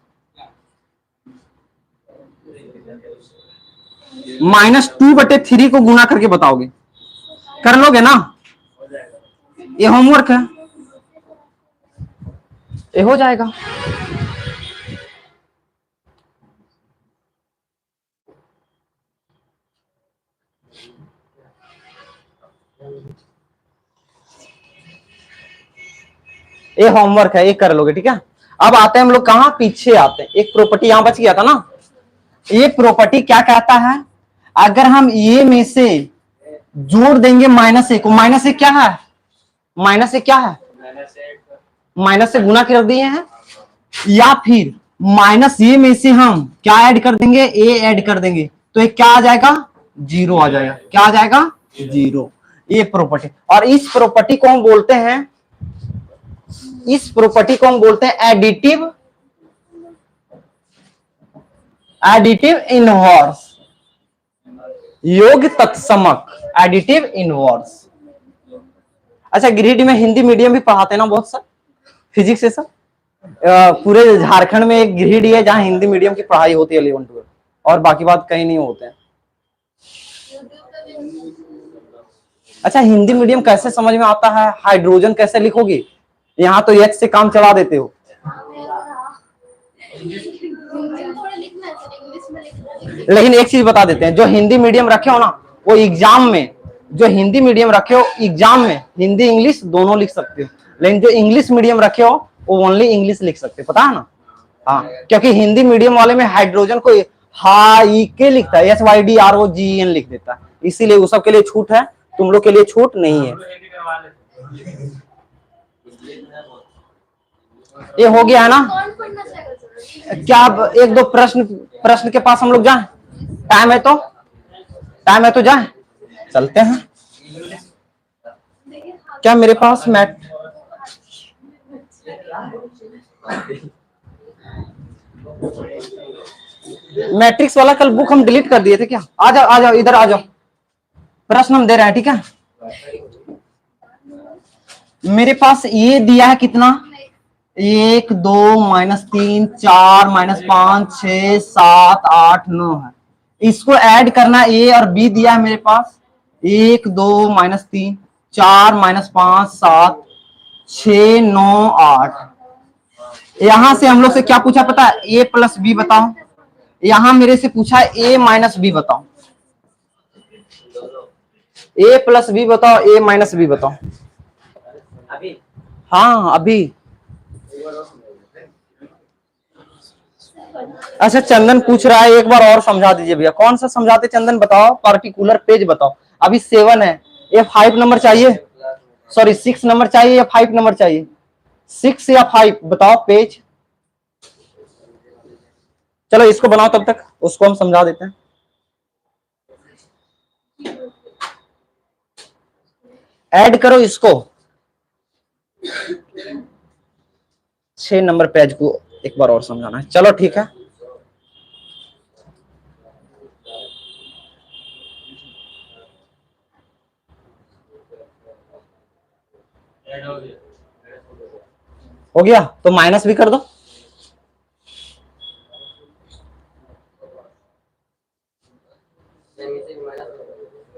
-2/3 को गुना करके बताओगे। कर लोगे ना? ये होमवर्क है, ये हो जाएगा। ये होमवर्क है, ये कर लोगे, ठीक है। अब आते हैं हम लोग कहां? पीछे आते हैं। एक प्रॉपर्टी यहां बच गया था ना। ये प्रॉपर्टी क्या कहता है? अगर हम ये में से जोड़ देंगे -1 को, -1 क्या है? -1 क्या है? माइनस से गुना कर दिए हैं। या फिर -a में से हम क्या ऐड कर देंगे? a ऐड कर देंगे, तो ये क्या आ जाएगा? 0 आ जाएगा। क्या आ जाएगा? 0। ये प्रॉपर्टी, और इस प्रॉपर्टी को हम बोलते हैं, इस प्रॉपर्टी को हम बोलते हैं एडिटिव, एडिटिव इनवर्स, योग तत्समक, एडिटिव इनवर्स। अच्छा, गिरिडीह में हिंदी मीडियम भी पढ़ाते हैं ना बहुत सर, फिजिक्स से सब। पूरे झारखंड में एक गिरिडीह है जहां हिंदी मीडियम की पढ़ाई होती है 11 12, और बाकी बात कहीं नहीं होते हैं। अच्छा, हिंदी मीडियम कैसे समझ में आता है? हाइड्रोजन कैसे लिखोगे? यहाँ तो H से काम चला देते हो। लेकिन एक चीज बता देते हैं, जो हिंदी मीडियम रखे हो ना, वो एग्जाम में जो हिंदी मीडियम रखे हो एग्जाम में हिंदी इंग्लिश दोनों लिख सकते हो, लेकिन जो इंग्लिश मीडियम रखे हो वो ओनली इंग्लिश लिख सकते हो, पता है ना। हाँ, क्योंकि हिंदी मीडियम वाले में हाइड्रोजन को हाई के लिखता है, SYDROGEN लिख देता है, इसीलिए वो सब के लिए छूट है, तुम लोग के लिए छूट नहीं है। ये हो गया है ना। कौन पढ़ना चाहेगा सर? क्या अब एक दो प्रश्न के पास हम लोग जाएं? टाइम है तो जाएं, चलते हैं। देखिए हाँ, क्या मेरे पास मैट्रिक्स वाला कल बुक हम डिलीट कर दिए थे क्या? आ जाओ इधर आ जाओ, प्रश्न हम दे रहे हैं, ठीक है। मेरे पास ये दिया है कितना, 1 2 -3 4 -5 6 7 8 9 है। इसको ऐड करना, ए और बी दिया है मेरे पास, 1 2 -3 4 -5 7 6 9 8। यहां से हम लोग से क्या पूछा पता है, ए प्लस बी बताओ। यहां मेरे से पूछा है ए माइनस बी बताओ, ए प्लस बी बताओ, ए माइनस बी बताओ। अभी हाँ अभी। अच्छा चंदन पूछ रहा है, एक बार और समझा दीजिए भैया। कौन सा समझाते चंदन, बताओ पार्टिकुलर पेज बताओ। अभी 7 है, ये 5 नंबर चाहिए, सॉरी 6 नंबर चाहिए या 5 नंबर चाहिए, 6 या 5 बताओ पेज। चलो इसको बनाओ, तब तक उसको हम समझा देते हैं। ऐड करो इसको, 6 नंबर पेज को एक बार और समझाना है। चलो ठीक है, हो गया तो माइनस भी कर दो।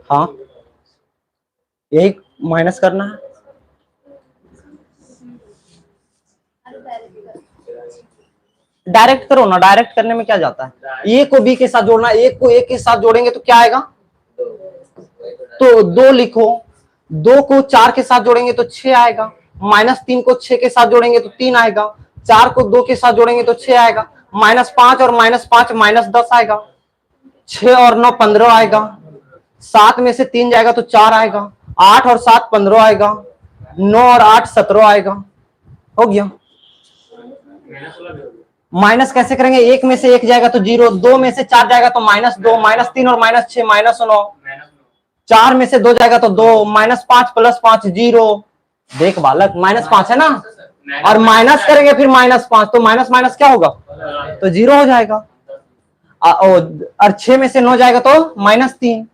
हाँ यही माइनस करना है। डायरेक्ट करो ना, डायरेक्ट करने में क्या जाता है। ए को बी के साथ जोड़ना, एक को ए के साथ जोड़ेंगे तो क्या आएगा, तो 2 लिखो, 2 को 4 के साथ जोड़ेंगे तो 6 आएगा, -3 को 6 के साथ जोड़ेंगे तो 3 आएगा, 4 को 2 के साथ जोड़ेंगे तो 6 आएगा, -5 और -5 -10 आएगा, 6 और 9 15 आएगा, 7 में से 3 जाएगा तो 4 आएगा, 8 और 7 15 आएगा, 9 और 8 17 आएगा। हो गया। माइनस कैसे करेंगे, 1 में से 1 जाएगा तो 0, 2 में से 4 जाएगा तो -2, -3 और -6 -9, 4 में से 2 जाएगा तो 2, -5 + 5 0। देख बालक, -5 है ना, और माइनस करेंगे फिर -5, तो माइनस माइनस क्या होगा, तो 0 हो जाएगा। और 6 में से 9 जाएगा तो -3,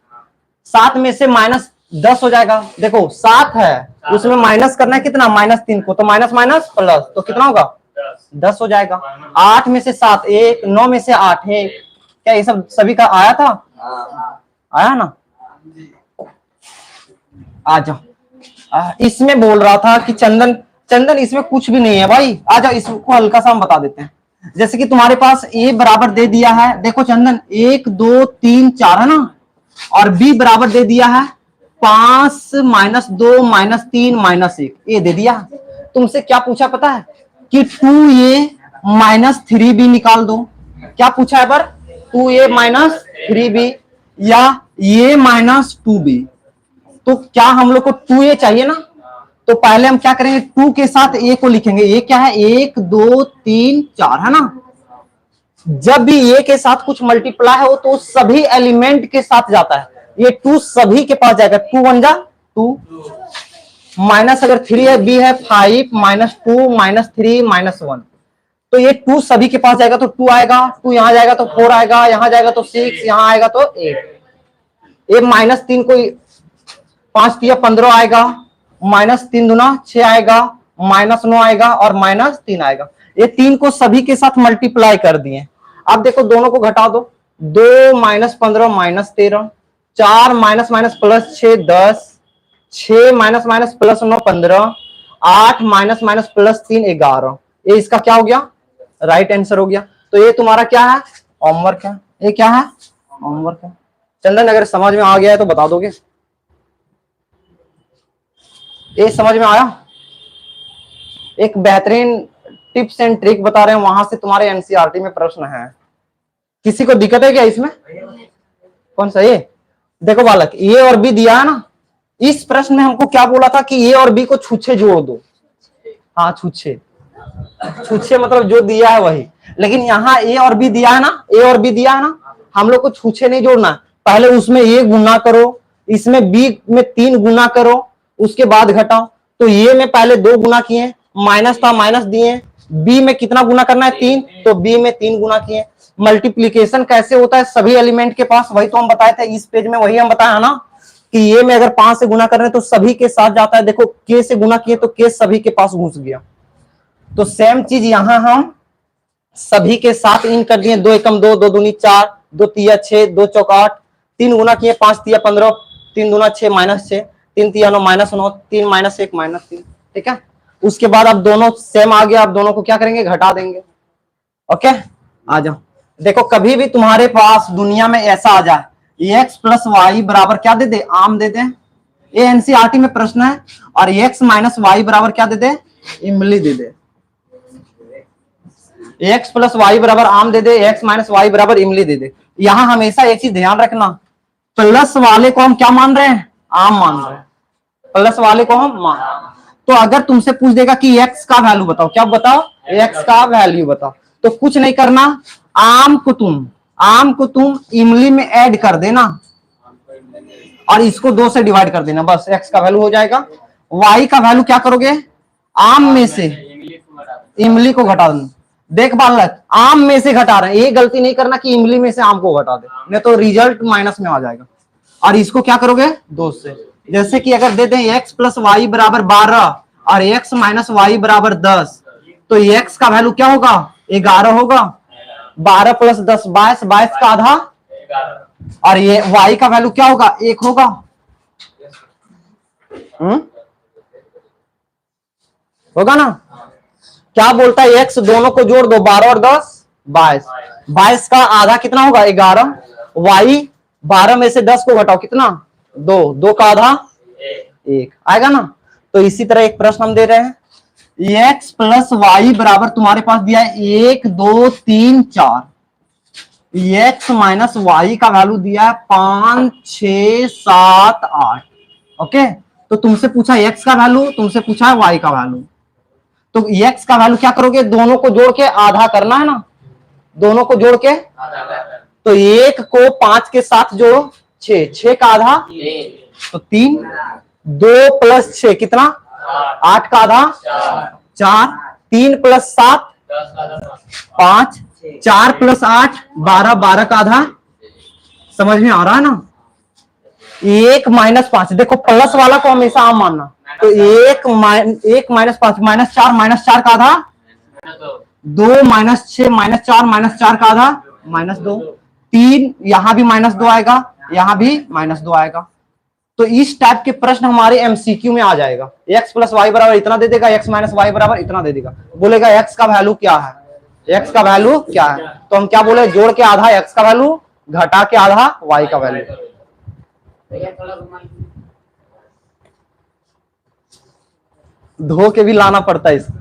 7 में से -10 हो जाएगा। देखो 7 है, उसमें माइनस करना है कितना, -3 को, तो माइनस माइनस प्लस, तो कितना होगा 10 हो जाएगा। 8 में से 7 1, 9 में से 8 1। क्या ये सब सभी का आया था, आया ना। आ जाओ, इसमें बोल रहा था कि चंदन इसमें कुछ भी नहीं है भाई, आ जाओ इसको हल्का सा हम बता देते हैं। जैसे कि तुम्हारे पास ए बराबर दे दिया है, देखो चंदन 1 2 3 4 है ना, और बी बराबर दे दिया है 5 -2 -3 -1, ये दे दिया। तुमसे क्या पूछा पता है कि 2a -3b निकाल दो। क्या पूछा है पर, 2a -3b या ये -2b। तो क्या हम लोग को 2a चाहिए ना, तो पहले हम क्या करेंगे, 2 के साथ a को लिखेंगे। ये क्या है, 1 2 3 4 है ना। जब भी a के साथ कुछ मल्टीप्लाई हो तो सभी एलिमेंट के साथ जाता है, ये 2 सभी के पास जाएगा। 2 1 जा 2, माइनस अगर 3 है, b है 5 -2 -3 -1, तो ये 2 सभी के पास जाएगा तो 2 आएगा, 2 यहां जाएगा तो 4 आएगा, यहां जाएगा तो 6, यहां आएगा तो 8। ये -3 को 5 3 15 आएगा, -3 दूना 6 आएगा, -9 आएगा और -3 आएगा। ये 3 को सभी के साथ मल्टीप्लाई कर दिए। अब देखो दोनों को घटा दो, 2 -15 -13, 4 minus plus 6 10, 6 minus plus 9 15, 8 minus plus 3 11। ये इसका क्या हो गया, राइट आंसर हो गया। तो ये तुम्हारा क्या है, होमवर्क है। ये क्या है, होमवर्क है। चंदन अगर समझ में आ गया है तो बता दोगे। ये समझ में आया? एक बेहतरीन टिप्स एंड ट्रिक बता रहे हैं, वहां से तुम्हारे एनसीईआरटी में प्रश्न है। किसी को दिक्कत है क्या इसमें? कौन सा ये? देखो बालक, ए और बी दिया है ना, इस प्रश्न में हमको क्या बोला था कि ए और बी को छुच्छे जोड़ दो। हाँ छुच्छे, छुच्छे मतलब जो दिया है वही। लेकिन यहाँ ए और बी दिया है ना, ए और बी दिया है ना, हम लोग को छुच्छे नहीं जोड़ना। पहले उसमें ए गुना करो, इसमें बी में 3 गुना करो, उसके बाद घटाओ। तो ए में पहले 2 गुना किए, माइनस था माइनस दिए, बी में कितना गुना करना है 3, तो बी में 3 गुना किए। मल्टीप्लीकेशन कैसे होता है सभी एलिमेंट के पास, वही तो हम बताए थे इस पेज में, वही हम बताया ना कि ये में अगर 5 से गुना कर रहे हैं तो सभी के साथ जाता है। देखो के से गुना किए तो के सभी के पास घुस गया। तो सेम चीज यहां हम सभी के साथ इन कर दिए, 2 एकम 2, 2 दूनी 4, 2 तिया 6, 2 चौक 8, 3 गुना किए 5 तिया 15, 3 दूना 6 माइनस 6, 3 तिया 9 माइनस 9, 3 माइनस 1 माइनस 3। ठीक है, उसके बाद अब दोनों सेम आ गया, अब दोनों को क्या करेंगे, घटा देंगे। ओके, आ जाओ। देखो कभी भी तुम्हारे पास दुनिया में ऐसा आ जाए एक्स प्लस वाई बराबर क्या दे दे, आम दे दे, ये एनसीईआरटी में प्रश्न है। और एक्स माइनस वाई बराबर क्या दे दे, इमली दे दे। एक्स प्लस वाई बराबर आम दे दे, एक्स माइनस वाई बराबर इमली दे दे। यहां हमेशा एक चीज ध्यान रखना, प्लस वाले को हम क्या मान रहे हैं, आम मान रहे हैं। प्लस वाले को हम मान, तो अगर तुमसे पूछ देगा कि एक्स का वैल्यू बताओ, क्या बताओ, एक्स का वैल्यू बताओ, तो कुछ नहीं करना, आम को तुम इमली में ऐड कर देना और इसको 2 से डिवाइड कर देना, बस एक्स का वैल्यू हो जाएगा। वाई का वैल्यू क्या करोगे, आम में से इमली को घटा देना। देख बालक, आम में से घटा रहे हैं, ये गलती नहीं करना कि इमली में से आम को घटा दे, नहीं तो रिजल्ट माइनस में आ जाएगा। और इसको क्या करोगे, 2 से। जैसे कि अगर दे दें एक्स प्लस वाई बराबर 12 और एक्स माइनस वाई बराबर 10, तो एक्स का वैल्यू क्या होगा, 11 होगा। 12 प्लस 10 22, 22 का आधा, और ये वाई का वैल्यू क्या होगा, 1 होगा। होगा ना? क्या बोलता है एक्स, दोनों को जोड़ दो, 12 और 10 22, 22 का आधा कितना होगा, 11। वाई 12 में से 10 को घटाओ, कितना, 2, 2 का आधा 1 आएगा ना। तो इसी तरह एक प्रश्न हम दे रहे हैं, एक्स प्लस वाई बराबर तुम्हारे पास दिया है 1 2 3 4, एक्स माइनस वाई का वैल्यू दिया है 5 6 7 8। ओके, तो तुमसे पूछा एक्स का वैल्यू, तुमसे पूछा है वाई का वैल्यू। तो एक्स का वैल्यू क्या करोगे, दोनों को जोड़ के आधा करना है ना, दोनों को जोड़ के, तो 1 को 5 के साथ जोड़ो, 6, 6 का आधा तो 3, 2 प्लस 6 कितना, 8 का आधा 4, 3 प्लस 7 5, 4 प्लस 8 12, 12 का आधा। समझ में आ रहा है ना? 1 माइनस 5, देखो प्लस वाला को हमेशा आम मानना, तो 1 माइनस 5 माइनस 4 का आधा 2 माइनस 6 माइनस 4 का आधा -2, 3 यहां भी -2 आएगा, यहां भी -2 आएगा। तो इस टाइप के प्रश्न हमारे एमसीक्यू में आ जाएगा। एक्स प्लस वाई बराबर इतना दे देगा, एक्स माइनस वाई बराबर इतना दे देगा, बोलेगा एक्स का वैल्यू क्या है, एक्स का वैल्यू क्या है, तो हम क्या बोले, जोड़ के आधा एक्स का वैल्यू, घटा के आधा वाई का वैल्यू। धो के भी लाना पड़ता है इसको।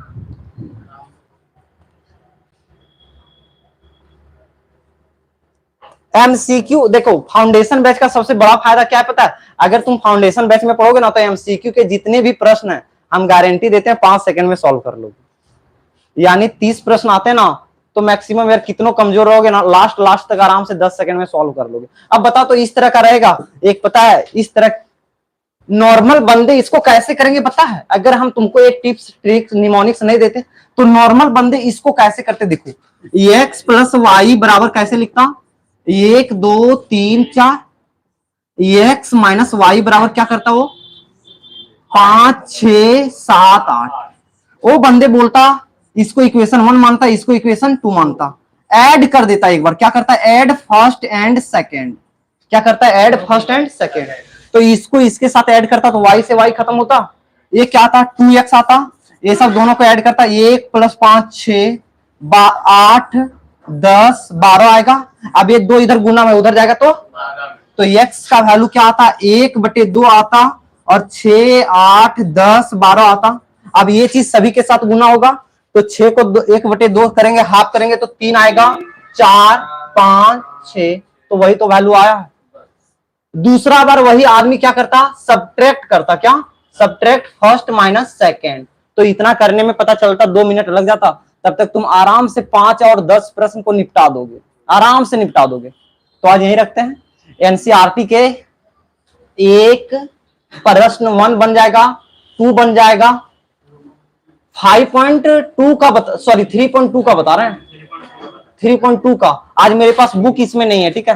एमसीक्यू देखो, फाउंडेशन बैच का सबसे बड़ा फायदा क्या है पता है, अगर तुम फाउंडेशन बैच में पढ़ोगे ना, तो एमसीक्यू के जितने भी प्रश्न हैं हम गारंटी देते हैं 5 सेकंड में सॉल्व कर लोगे। यानी 30 प्रश्न आते हैं ना, तो मैक्सिमम यार कितनों कमजोर रहोगे ना, लास्ट तक आराम से 10 सेकंड में सॉल्व कर लोगे। अब बताओ, तो इस तरह का रहेगा, एक पता है इस तरह नॉर्मल बंदे इसको कैसे करेंगे पता है, अगर हम तुमको एक टिप्स ट्रिक्स निमोनिक्स नहीं देते, तो नॉर्मल बंदे इसको कैसे करते, देखो एक्स प्लस वाई बराबर कैसे लिखता, 1 2 3 4, एक्स माइनस वाई बराबर क्या करता वो, 5 6 7 8। वो बंदे बोलता इसको इक्वेशन 1 मानता, इसको इक्वेशन 2 मानता, ऐड कर देता एक बार, क्या करता है, ऐड फर्स्ट एंड सेकेंड, क्या करता है, ऐड फर्स्ट एंड सेकेंड। तो इसको इसके साथ ऐड करता, तो y से y खत्म होता, ये क्या आता, 2x आता, ये सब दोनों को ऐड करता, 1 प्लस 5 6 8 10 12 आएगा। अब ये 2 इधर गुना में उधर जाएगा, तो x का वैल्यू क्या आता, 1/2 आता, और 6 8 10 12 आता। अब ये चीज सभी के साथ गुना होगा, तो 6 को 1/2 करेंगे, हाफ करेंगे तो 3 आएगा, 4 5 6, तो वही तो वैल्यू आया है। दूसरा बार वही आदमी क्या करता, सब्ट्रैक्ट करता, क्या सब्ट्रैक्ट फर्स्ट माइनस सेकेंड। तो इतना करने में पता चलता 2 मिनट लग जाता, तब तक तुम आराम से 5 और 10 प्रश्न को निपटा दोगे, आराम से निपटा दोगे। तो आज यही रखते हैं। एनसीईआरटी के एक प्रश्न 1 बन जाएगा, 2 बन जाएगा, 5.2 का 3.2 का बता रहे हैं, 3.2 का। आज मेरे पास बुक इसमें नहीं है, ठीक है,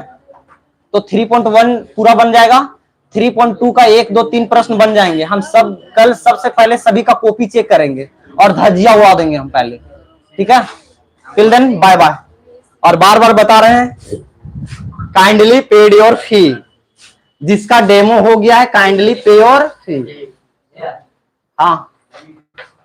तो 3.1 पूरा बन जाएगा, 3.2 का 1 2 3 प्रश्न बन जाएंगे। हम सब कल सबसे पहले सभी का कॉपी चेक करेंगे और धज्जियां उड़ा देंगे हम पहले, ठीक है। Till then bye bye. और बार बार बता रहे हैं, काइंडली पेड योर फी। जिसका डेमो हो गया है काइंडली पे योर फी। हाँ